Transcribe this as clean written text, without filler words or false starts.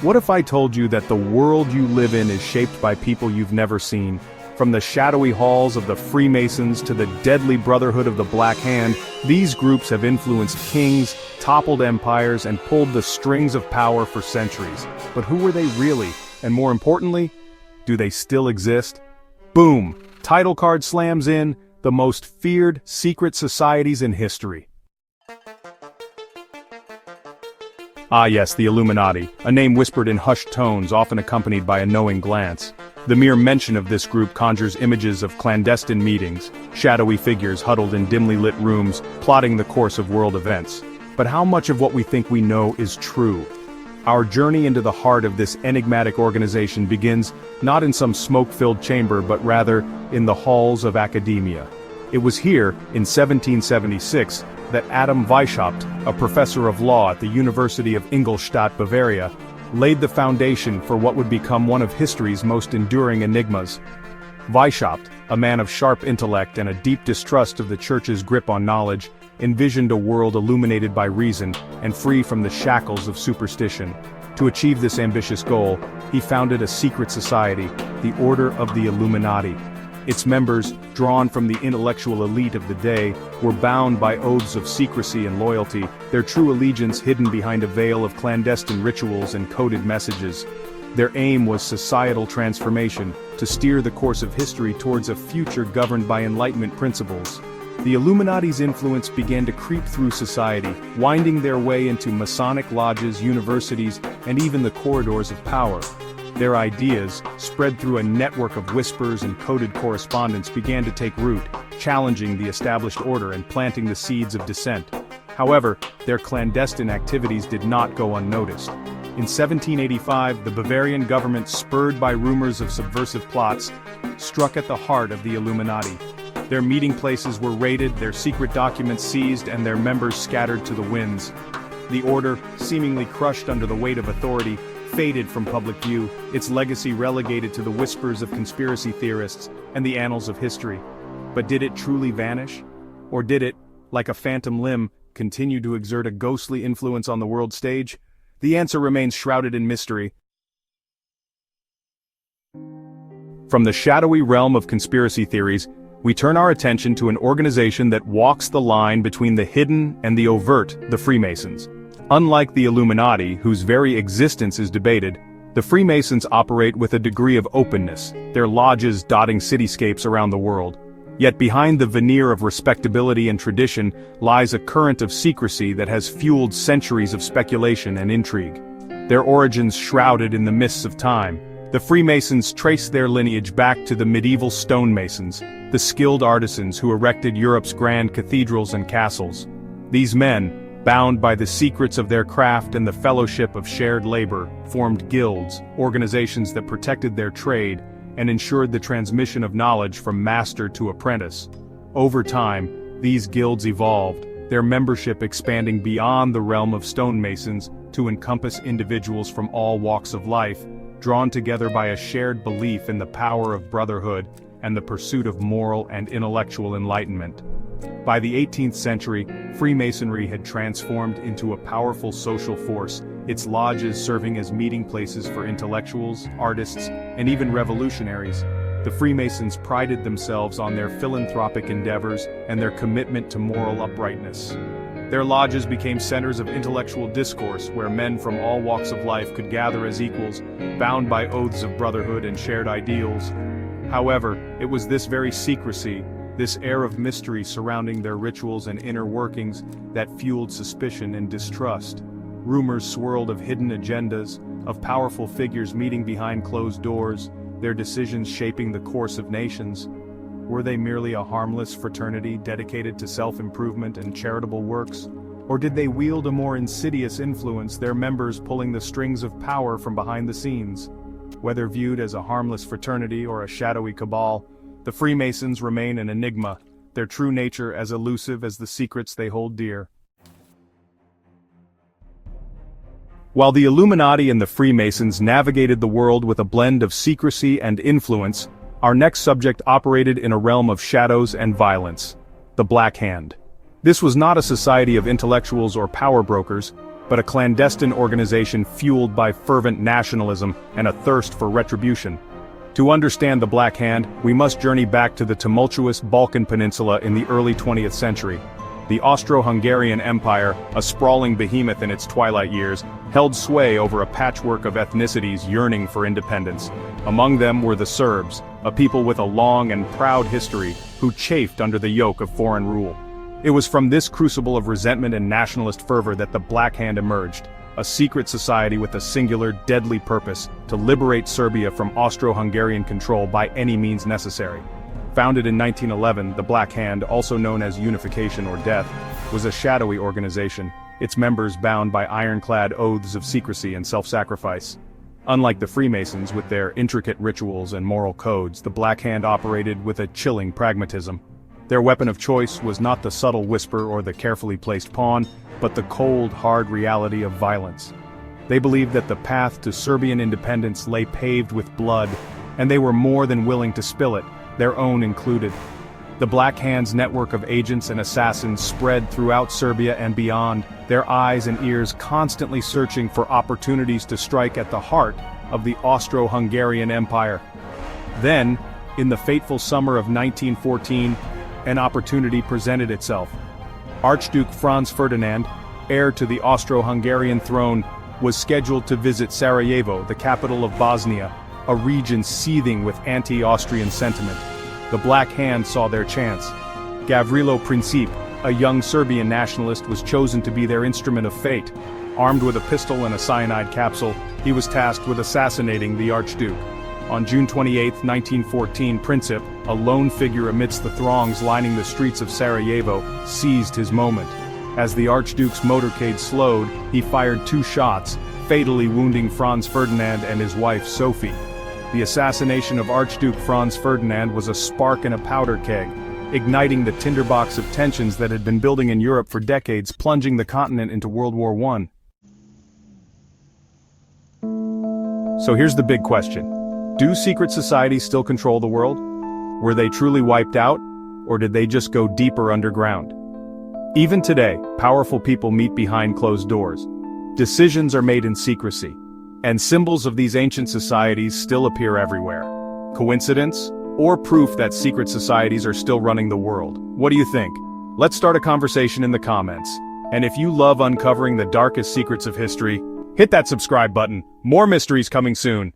What if I told you that the world you live in is shaped by people you've never seen? From the shadowy halls of the Freemasons to the deadly Brotherhood of the Black Hand, these groups have influenced kings, toppled empires, and pulled the strings of power for centuries. But who were they really? And more importantly, do they still exist? Boom! Title card slams in, the most feared secret societies in history. Ah yes, the Illuminati, a name whispered in hushed tones, often accompanied by a knowing glance. The mere mention of this group conjures images of clandestine meetings, shadowy figures huddled in dimly lit rooms, plotting the course of world events. But how much of what we think we know is true? Our journey into the heart of this enigmatic organization begins not in some smoke-filled chamber but rather in the halls of academia. It was here, in 1776, that Adam Weishaupt, a professor of law at the University of Ingolstadt, Bavaria, laid the foundation for what would become one of history's most enduring enigmas. Weishaupt, a man of sharp intellect and a deep distrust of the Church's grip on knowledge, envisioned a world illuminated by reason and free from the shackles of superstition. To achieve this ambitious goal, he founded a secret society, the Order of the Illuminati. Its members, drawn from the intellectual elite of the day, were bound by oaths of secrecy and loyalty, their true allegiance hidden behind a veil of clandestine rituals and coded messages. Their aim was societal transformation, to steer the course of history towards a future governed by Enlightenment principles. The Illuminati's influence began to creep through society, winding their way into Masonic lodges, universities, and even the corridors of power. Their ideas, spread through a network of whispers and coded correspondence, began to take root, challenging the established order and planting the seeds of dissent. However, their clandestine activities did not go unnoticed. In 1785, the Bavarian government, spurred by rumors of subversive plots, struck at the heart of the Illuminati. Their meeting places were raided, their secret documents seized, and their members scattered to the winds. The order, seemingly crushed under the weight of authority, faded from public view, its legacy relegated to the whispers of conspiracy theorists and the annals of history. But did it truly vanish? Or did it, like a phantom limb, continue to exert a ghostly influence on the world stage? The answer remains shrouded in mystery. From the shadowy realm of conspiracy theories, we turn our attention to an organization that walks the line between the hidden and the overt, the Freemasons. Unlike the Illuminati, whose very existence is debated, the Freemasons operate with a degree of openness, their lodges dotting cityscapes around the world. Yet behind the veneer of respectability and tradition lies a current of secrecy that has fueled centuries of speculation and intrigue. Their origins shrouded in the mists of time, the Freemasons trace their lineage back to the medieval stonemasons, the skilled artisans who erected Europe's grand cathedrals and castles. These men, bound by the secrets of their craft and the fellowship of shared labor, formed guilds, organizations that protected their trade and ensured the transmission of knowledge from master to apprentice. Over time, these guilds evolved, their membership expanding beyond the realm of stonemasons to encompass individuals from all walks of life, drawn together by a shared belief in the power of brotherhood and the pursuit of moral and intellectual enlightenment. By the 18th century, Freemasonry had transformed into a powerful social force, its lodges serving as meeting places for intellectuals, artists, and even revolutionaries. The Freemasons prided themselves on their philanthropic endeavors and their commitment to moral uprightness. Their lodges became centers of intellectual discourse where men from all walks of life could gather as equals, bound by oaths of brotherhood and shared ideals. However, it was this very secrecy, this air of mystery surrounding their rituals and inner workings, that fueled suspicion and distrust. Rumors swirled of hidden agendas, of powerful figures meeting behind closed doors, their decisions shaping the course of nations. Were they merely a harmless fraternity dedicated to self-improvement and charitable works? Or did they wield a more insidious influence, their members pulling the strings of power from behind the scenes? Whether viewed as a harmless fraternity or a shadowy cabal, the Freemasons remain an enigma, their true nature as elusive as the secrets they hold dear. While the Illuminati and the Freemasons navigated the world with a blend of secrecy and influence, our next subject operated in a realm of shadows and violence, the Black Hand. This was not a society of intellectuals or power brokers, but a clandestine organization fueled by fervent nationalism and a thirst for retribution. To understand the Black Hand, we must journey back to the tumultuous Balkan Peninsula in the early 20th century. The Austro-Hungarian Empire, a sprawling behemoth in its twilight years, held sway over a patchwork of ethnicities yearning for independence. Among them were the Serbs, a people with a long and proud history, who chafed under the yoke of foreign rule. It was from this crucible of resentment and nationalist fervor that the Black Hand emerged, a secret society with a singular, deadly purpose: to liberate Serbia from Austro-Hungarian control by any means necessary. Founded in 1911, the Black Hand, also known as Unification or Death, was a shadowy organization, its members bound by ironclad oaths of secrecy and self-sacrifice. Unlike the Freemasons with their intricate rituals and moral codes, the Black Hand operated with a chilling pragmatism. Their weapon of choice was not the subtle whisper or the carefully placed pawn, but the cold, hard reality of violence. They believed that the path to Serbian independence lay paved with blood, and they were more than willing to spill it, their own included. The Black Hand's network of agents and assassins spread throughout Serbia and beyond, their eyes and ears constantly searching for opportunities to strike at the heart of the Austro-Hungarian Empire. Then, in the fateful summer of 1914, an opportunity presented itself. Archduke Franz Ferdinand, heir to the Austro-Hungarian throne, was scheduled to visit Sarajevo, the capital of Bosnia, a region seething with anti-Austrian sentiment. The Black Hand saw their chance. Gavrilo Princip, a young Serbian nationalist, was chosen to be their instrument of fate. Armed with a pistol and a cyanide capsule, he was tasked with assassinating the Archduke. On June 28, 1914, Princip, a lone figure amidst the throngs lining the streets of Sarajevo, seized his moment. As the Archduke's motorcade slowed, he fired 2 shots, fatally wounding Franz Ferdinand and his wife Sophie. The assassination of Archduke Franz Ferdinand was a spark in a powder keg, igniting the tinderbox of tensions that had been building in Europe for decades, plunging the continent into World War I. So here's the big question. Do secret societies still control the world? Were they truly wiped out, or did they just go deeper underground? Even today, powerful people meet behind closed doors. Decisions are made in secrecy, and symbols of these ancient societies still appear everywhere. Coincidence, or proof that secret societies are still running the world? What do you think? Let's start a conversation in the comments. And if you love uncovering the darkest secrets of history, hit that subscribe button. More mysteries coming soon.